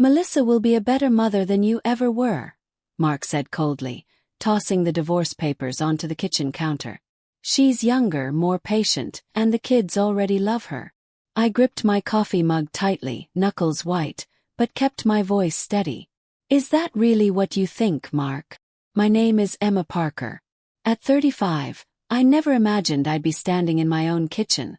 Melissa will be a better mother than you ever were, Mark said coldly, tossing the divorce papers onto the kitchen counter. She's younger, more patient, and the kids already love her. I gripped my coffee mug tightly, knuckles white, but kept my voice steady. Is that really what you think, Mark? My name is Emma Parker. At 35, I never imagined I'd be standing in my own kitchen,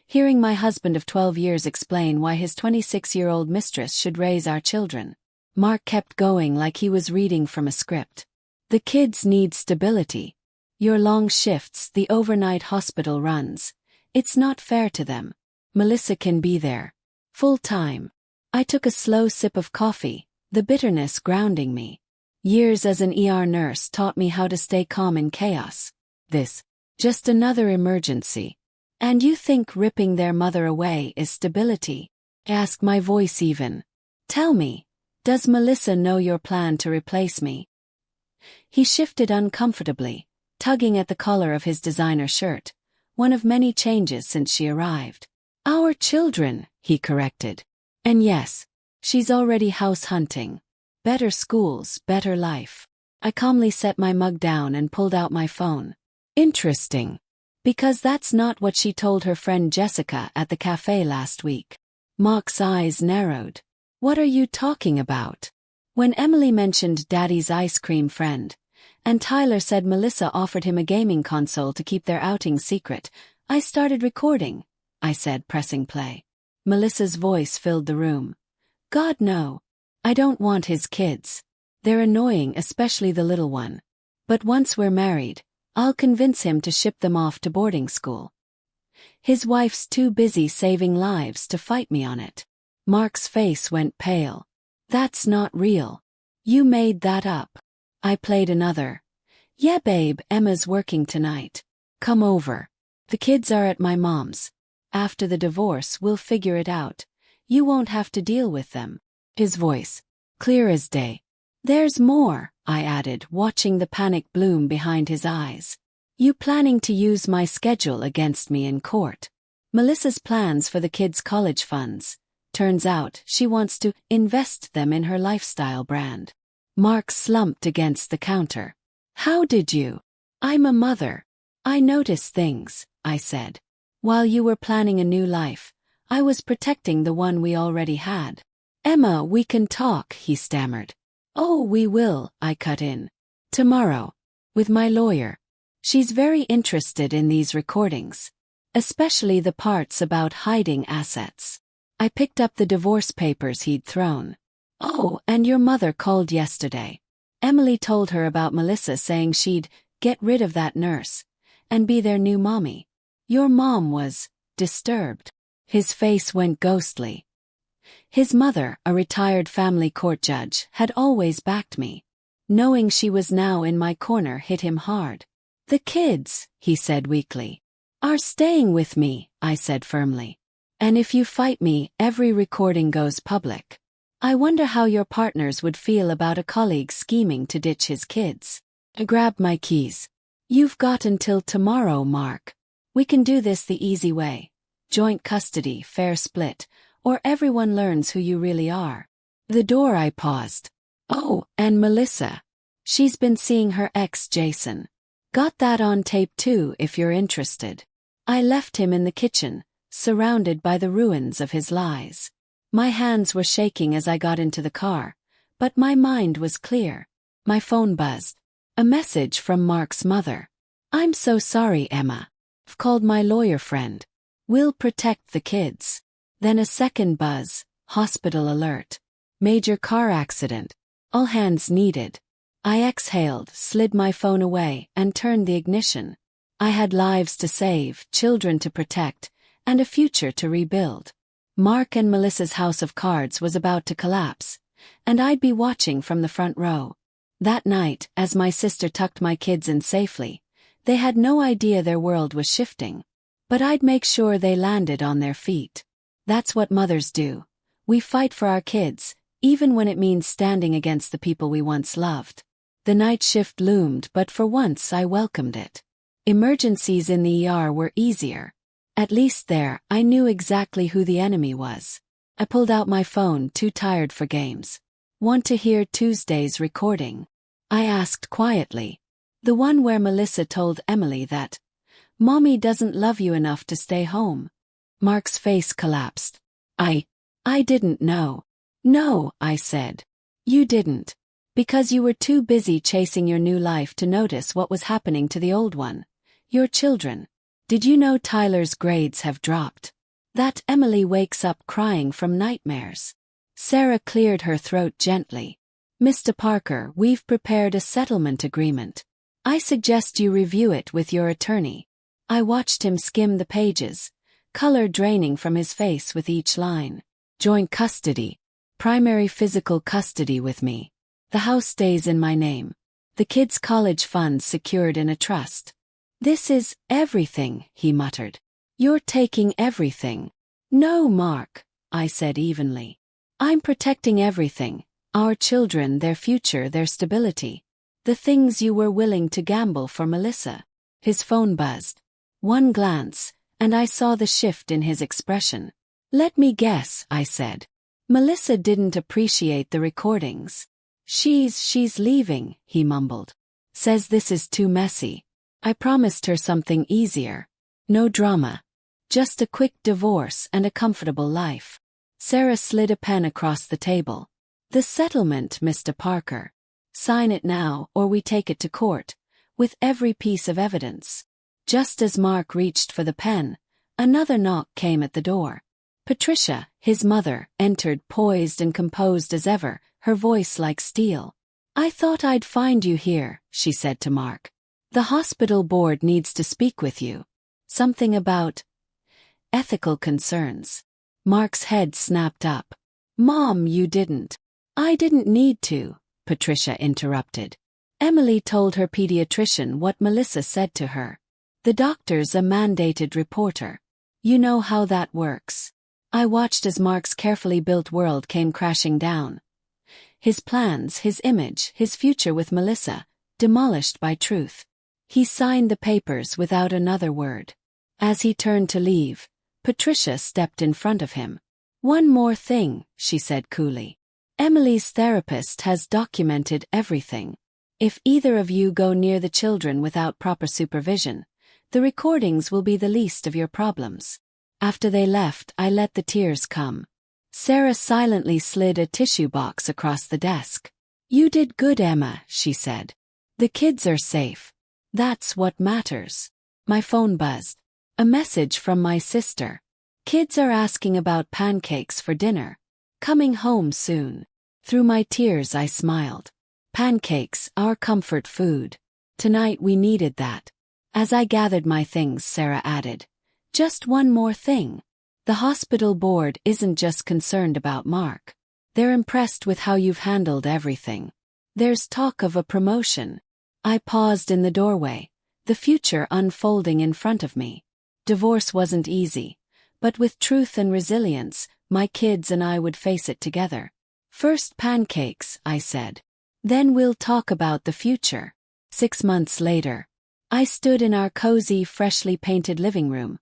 hearing my husband of 12 years explain why his 26-year-old mistress should raise our children. Mark kept going like he was reading from a script. The kids need stability. Your long shifts, the overnight hospital runs. It's not fair to them. Melissa can be there. Full time. I took a slow sip of coffee, the bitterness grounding me. Years as an ER nurse taught me how to stay calm in chaos. This, just another emergency. And you think ripping their mother away is stability? Ask, my voice even. Tell me, does Melissa know your plan to replace me? He shifted uncomfortably, tugging at the collar of his designer shirt, one of many changes since she arrived. Our children, he corrected. And yes, she's already house hunting. Better schools, better life. I calmly set my mug down and pulled out my phone. Interesting. Because that's not what she told her friend Jessica at the cafe last week. Mark's eyes narrowed. What are you talking about? When Emily mentioned Daddy's ice cream friend, and Tyler said Melissa offered him a gaming console to keep their outing secret, I started recording, I said, pressing play. Melissa's voice filled the room. God, no. I don't want his kids. They're annoying, especially the little one. But once we're married, I'll convince him to ship them off to boarding school. His wife's too busy saving lives to fight me on it. Mark's face went pale. That's not real. You made that up. I played another. Yeah, babe, Emma's working tonight. Come over. The kids are at my mom's. After the divorce, we'll figure it out. You won't have to deal with them. His voice, clear as day. There's more, I added, watching the panic bloom behind his eyes. You planning to use my schedule against me in court? Melissa's plans for the kids' college funds. Turns out she wants to invest them in her lifestyle brand. Mark slumped against the counter. How did you? I'm a mother. I notice things, I said. While you were planning a new life, I was protecting the one we already had. Emma, we can talk, he stammered. Oh, we will, I cut in. Tomorrow. With my lawyer. She's very interested in these recordings. Especially the parts about hiding assets. I picked up the divorce papers he'd thrown. Oh, and your mother called yesterday. Emily told her about Melissa saying she'd get rid of that nurse and be their new mommy. Your mom was disturbed. His face went ghostly. His mother, a retired family court judge, had always backed me. Knowing she was now in my corner hit him hard. The kids, he said weakly, are staying with me, I said firmly. And if you fight me, every recording goes public. I wonder how your partners would feel about a colleague scheming to ditch his kids. I grabbed my keys. You've got until tomorrow, Mark. We can do this the easy way. Joint custody, fair split, or everyone learns who you really are. The door, I paused. Oh, and Melissa. She's been seeing her ex Jason. Got that on tape too if you're interested. I left him in the kitchen, surrounded by the ruins of his lies. My hands were shaking as I got into the car, but my mind was clear. My phone buzzed. A message from Mark's mother. I'm so sorry, Emma. I've called my lawyer friend. We'll protect the kids. Then a second buzz, hospital alert. Major car accident. All hands needed. I exhaled, slid my phone away, and turned the ignition. I had lives to save, children to protect, and a future to rebuild. Mark and Melissa's house of cards was about to collapse, and I'd be watching from the front row. That night, as my sister tucked my kids in safely, they had no idea their world was shifting. But I'd make sure they landed on their feet. That's what mothers do. We fight for our kids, even when it means standing against the people we once loved. The night shift loomed, but for once I welcomed it. Emergencies in the ER were easier. At least there, I knew exactly who the enemy was. I pulled out my phone, too tired for games. Want to hear Tuesday's recording? I asked quietly. The one where Melissa told Emily that Mommy doesn't love you enough to stay home. Mark's face collapsed. I didn't know. No, I said. You didn't. Because you were too busy chasing your new life to notice what was happening to the old one. Your children. Did you know Tyler's grades have dropped? That Emily wakes up crying from nightmares. Sarah cleared her throat gently. Mr. Parker, we've prepared a settlement agreement. I suggest you review it with your attorney. I watched him skim the pages, color draining from his face with each line. Joint custody. Primary physical custody with me. The house stays in my name. The kids' college funds secured in a trust. This is everything, he muttered. You're taking everything. No, Mark, I said evenly. I'm protecting everything. Our children, their future, their stability. The things you were willing to gamble for Melissa. His phone buzzed. One glance, and I saw the shift in his expression. Let me guess, I said. Melissa didn't appreciate the recordings. She's leaving, he mumbled. Says this is too messy. I promised her something easier. No drama. Just a quick divorce and a comfortable life. Sarah slid a pen across the table. The settlement, Mr. Parker. Sign it now or we take it to court, with every piece of evidence. Just as Mark reached for the pen, another knock came at the door. Patricia, his mother, entered poised and composed as ever, her voice like steel. I thought I'd find you here, she said to Mark. The hospital board needs to speak with you. Something about ethical concerns. Mark's head snapped up. Mom, you didn't. I didn't need to, Patricia interrupted. Emily told her pediatrician what Melissa said to her. The doctor's a mandated reporter. You know how that works. I watched as Mark's carefully built world came crashing down. His plans, his image, his future with Melissa, demolished by truth. He signed the papers without another word. As he turned to leave, Patricia stepped in front of him. One more thing, she said coolly. Emily's therapist has documented everything. If either of you go near the children without proper supervision, the recordings will be the least of your problems. After they left, I let the tears come. Sarah silently slid a tissue box across the desk. You did good, Emma, she said. The kids are safe. That's what matters. My phone buzzed. A message from my sister. Kids are asking about pancakes for dinner. Coming home soon. Through my tears I smiled. Pancakes, our comfort food. Tonight we needed that. As I gathered my things, Sarah added. Just one more thing. The hospital board isn't just concerned about Mark. They're impressed with how you've handled everything. There's talk of a promotion. I paused in the doorway, the future unfolding in front of me. Divorce wasn't easy, but with truth and resilience, my kids and I would face it together. First pancakes, I said. Then we'll talk about the future. 6 months later, I stood in our cozy, freshly painted living room,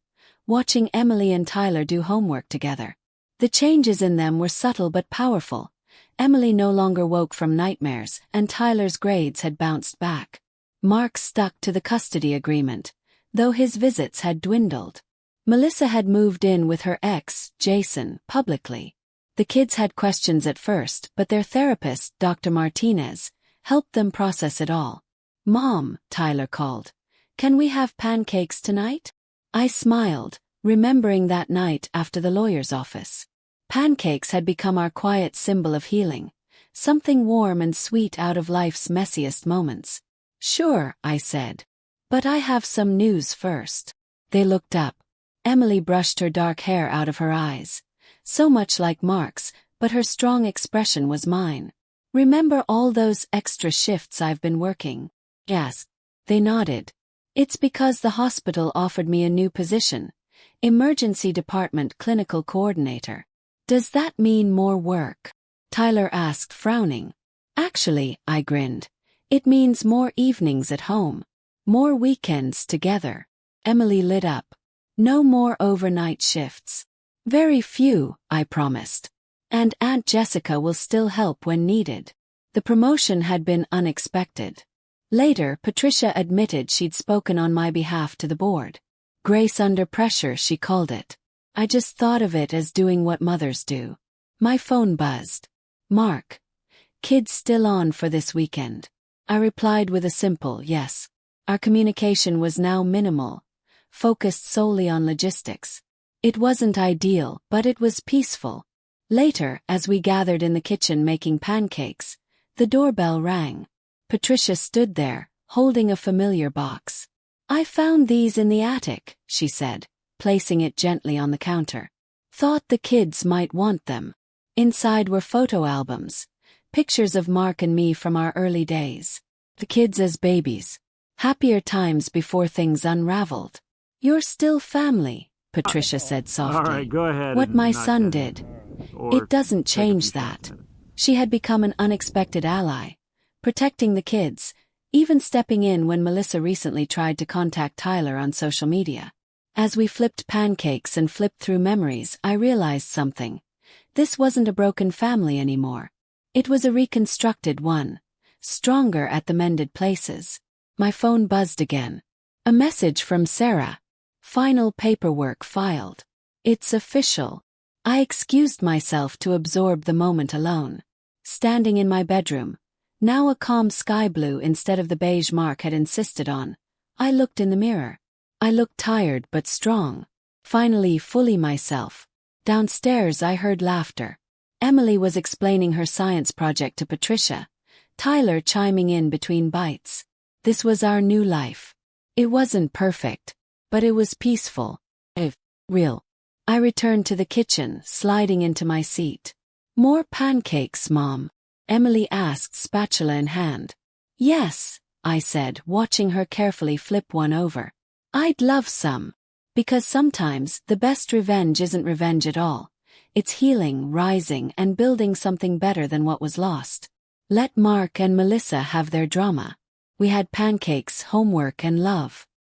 watching Emily and Tyler do homework together. The changes in them were subtle but powerful. Emily no longer woke from nightmares, and Tyler's grades had bounced back. Mark stuck to the custody agreement, though his visits had dwindled. Melissa had moved in with her ex, Jason, publicly. The kids had questions at first, but their therapist, Dr. Martinez, helped them process it all. Mom, Tyler called. Can we have pancakes tonight? I smiled, remembering that night after the lawyer's office. Pancakes had become our quiet symbol of healing, something warm and sweet out of life's messiest moments. Sure, I said. But I have some news first. They looked up. Emily brushed her dark hair out of her eyes. So much like Mark's, but her strong expression was mine. Remember all those extra shifts I've been working? Yes. They nodded. It's because the hospital offered me a new position, emergency department clinical coordinator. Does that mean more work? Tyler asked, frowning. Actually, I grinned. It means more evenings at home. More weekends together. Emily lit up. No more overnight shifts. Very few, I promised. And Aunt Jessica will still help when needed. The promotion had been unexpected. Later, Patricia admitted she'd spoken on my behalf to the board. Grace under pressure, she called it. I just thought of it as doing what mothers do. My phone buzzed. Mark. Kids still on for this weekend? I replied with a simple yes. Our communication was now minimal, focused solely on logistics. It wasn't ideal, but it was peaceful. Later, as we gathered in the kitchen making pancakes, the doorbell rang. Patricia stood there, holding a familiar box. I found these in the attic, she said, placing it gently on the counter. Thought the kids might want them. Inside were photo albums, pictures of Mark and me from our early days. The kids as babies. Happier times before things unraveled. You're still family, Patricia said softly. All right, go ahead. What my son did. It doesn't change that. She had become an unexpected ally, protecting the kids, even stepping in when Melissa recently tried to contact Tyler on social media. As we flipped pancakes and flipped through memories, I realized something. This wasn't a broken family anymore. It was a reconstructed one, stronger at the mended places. My phone buzzed again. A message from Sarah. Final paperwork filed. It's official. I excused myself to absorb the moment alone. Standing in my bedroom, now a calm sky blue instead of the beige Mark had insisted on, I looked in the mirror. I looked tired but strong. Finally fully myself. Downstairs I heard laughter. Emily was explaining her science project to Patricia, Tyler chiming in between bites. This was our new life. It wasn't perfect, but it was peaceful. If real. I returned to the kitchen, sliding into my seat. More pancakes, Mom? Emily asked, spatula in hand. Yes, I said, watching her carefully flip one over. I'd love some. Because sometimes the best revenge isn't revenge at all. It's healing, rising, and building something better than what was lost. Let Mark and Melissa have their drama. We had pancakes, homework, and love.